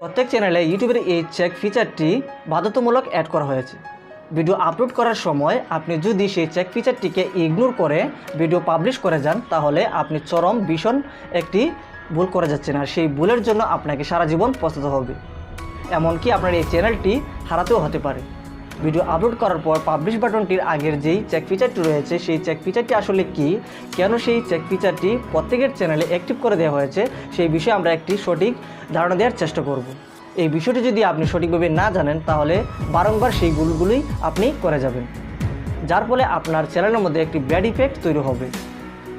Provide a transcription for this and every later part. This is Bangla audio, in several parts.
প্রত্যেক চ্যানেলে ইউটিউবের এই চেক ফিচারটি বাধ্যতামূলক অ্যাড করা হয়েছে। ভিডিও আপলোড করার সময় আপনি যদি সেই চেক ফিচারটিকে ইগনোর করে ভিডিও পাবলিশ করে যান, তাহলে আপনি চরম ভীষণ একটি ভুল করে যাচ্ছেন, আর সেই ভুলের জন্য আপনাকে সারা জীবন পস্তাতে হবে। এমনকি আপনার এই চ্যানেলটি হারাতেও হতে পারে। ভিডিও আপলোড করার পর পাবলিশ বাটনটির আগের যেই চেক ফিচারটি রয়েছে, সেই চেক ফিচারটি আসলে কি, কেন সেই চেক ফিচারটি প্রত্যেকের চ্যানেলে অ্যাক্টিভ করে দেওয়া হয়েছে, সেই বিষয়ে আমরা একটি সঠিক ধারণা দেওয়ার চেষ্টা করব। এই বিষয়টি যদি আপনি সঠিকভাবে না জানেন, তাহলে বারংবার সেই ভুলগুলোই আপনি করে যাবেন, যার ফলে আপনার চ্যানেলের মধ্যে একটি ব্যাড ইফেক্ট তৈরি হবে।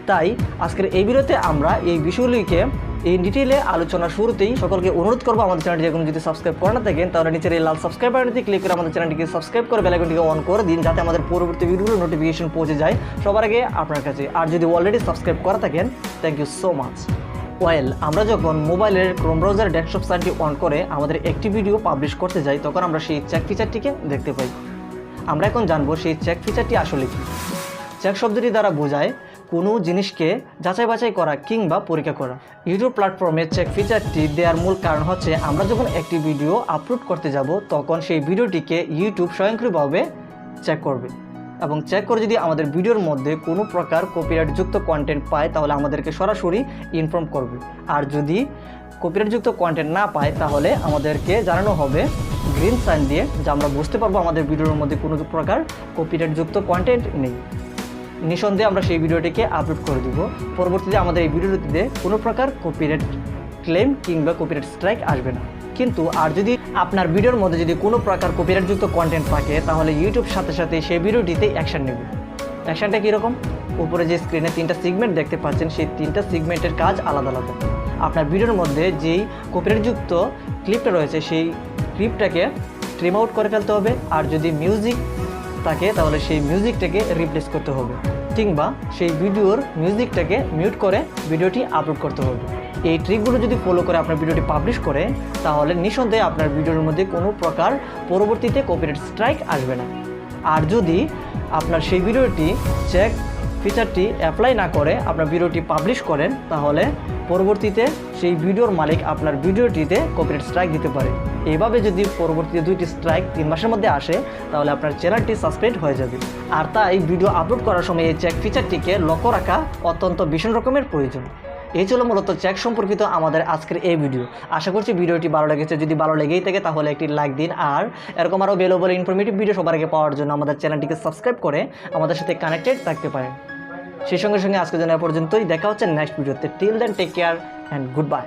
তাই আজকের এই ভিডিওতে আমরা এই বিষয়গুলিকে এই ডিটেইলে আলোচনার শুরুতেই সকলকে অনুরোধ করবো, আমাদের চ্যানেলটি এখন যদি সাবস্ক্রাইব করে না থাকেন, তাহলে নিচের এই লাল সাবস্ক্রাইব বাটনটি ক্লিক করে আমাদের চ্যানেলটিকে সাবস্ক্রাইব করে বেল আইকনটিকে অন করে দিন, যাতে আমাদের পরবর্তী ভিডিওগুলোর নোটিফিকেশন পৌঁছে যায় সবার আগে আপনার কাছে। আর যদি অলরেডি সাবস্ক্রাইব করে থাকেন, থ্যাংক ইউ সো মাচ। আমরা যখন মোবাইলের ক্রোম ব্রাউজার ডেস্কটপ সাইটটি অন করে আমাদের একটি ভিডিও পাবলিশ করতে যাই, তখন আমরা সেই চেক ফিচারটিকে দেখতে পাই। আমরা এখন জানবো সেই চেক ফিচারটি আসলে কি। চেক শব্দটি দ্বারা বোঝায় কোনো জিনিসকে যাচাই বাছাই করা কিংবা পরীক্ষা করা। ইউটিউব প্ল্যাটফর্মে চেক ফিচারটি দেওয়ার মূল কারণ হচ্ছে, আমরা যখন একটি ভিডিও আপলোড করতে যাব, তখন সেই ভিডিওটিকে ইউটিউব স্বয়ংক্রিয়ভাবে চেক করবে, এবং চেক করে যদি আমাদের ভিডিওর মধ্যে কোনো প্রকার কপিরাইটযুক্ত কন্টেন্ট পায়, তাহলে আমাদেরকে সরাসরি ইনফর্ম করবে। আর যদি কপিরাইটযুক্ত কন্টেন্ট না পায়, তাহলে আমাদেরকে জানানো হবে গ্রিন সাইন দিয়ে, যা আমরা বুঝতে পারবো আমাদের ভিডিওর মধ্যে কোনো প্রকার কপিরাইটযুক্ত কন্টেন্ট নেই। নিঃসন্দেহে আমরা সেই ভিডিওটিকে আপলোড করে দিব। পরবর্তীতে আমাদের এই ভিডিওটিতে কোনো প্রকার কপিরাইট ক্লেম কিংবা কপিরাইট স্ট্রাইক আসবে না। কিন্তু আর যদি আপনার ভিডিওর মধ্যে যদি কোনো প্রকার কপিরাইটযুক্ত কন্টেন্ট থাকে, তাহলে ইউটিউব সাথে সাথে সেই ভিডিওটিতে অ্যাকশন নেবে। অ্যাকশনটা কীরকম? উপরে যে স্ক্রিনে 3টা সেগমেন্ট দেখতে পাচ্ছেন, সেই 3টা সেগমেন্টের কাজ আলাদা আলাদা। আপনার ভিডিওর মধ্যে যেই কপিরাইটযুক্ত ক্লিপটা রয়েছে, সেই ক্লিপটাকে ট্রিম আউট করে ফেলতে হবে। আর যদি মিউজিক থাকে, তাহলে সেই মিউজিকটাকে রিপ্লেস করতে হবে, কিংবা সেই ভিডিওর মিউজিকটাকে মিউট করে ভিডিওটি আপলোড করতে হবে। এই ট্রিকগুলো যদি ফলো করে আপনার ভিডিওটি পাবলিশ করে, তাহলে নিঃসন্দেহে আপনার ভিডিওর মধ্যে কোনো প্রকার পরবর্তীতে কপিরাইট স্ট্রাইক আসবে না। আর যদি আপনার সেই ভিডিওটি চেক ফিচারটি অ্যাপ্লাই না করে আপনার ভিডিওটি পাবলিশ করেন, তাহলে পরবর্তীতে সেই ভিডিওর মালিক আপনার ভিডিওটিতে কপিরাইট স্ট্রাইক দিতে পারে। এইভাবে যদি পরবর্তীতে 2টি স্ট্রাইক 3 মাসের মধ্যে আসে, তাহলে আপনার চ্যানেলটি সাসপেন্ড হয়ে যাবে। আর তাই ভিডিও আপলোড করার সময় এই চেক ফিচারটিকে লক্ষ্য রাখা অত্যন্ত ভীষণ রকমের প্রয়োজন। এই ছিল মূলত চেক সম্পর্কিত আমাদের আজকের এই ভিডিও। আশা করছি ভিডিওটি ভালো লেগেছে। যদি ভালো লেগেই থাকে, তাহলে একটি লাইক দিন। আর এরকম আরও ভ্যালুয়েবল ইনফরমেটিভ ভিডিও সবার আগে পাওয়ার জন্য আমাদের চ্যানেলটিকে সাবস্ক্রাইব করে আমাদের সাথে কানেক্টেড থাকতে পারেন। সেই সঙ্গে সঙ্গে আজকের জন্য এ পর্যন্তই। দেখা হচ্ছে নেক্সট ভিডিওতে। Till then, take care and good bye.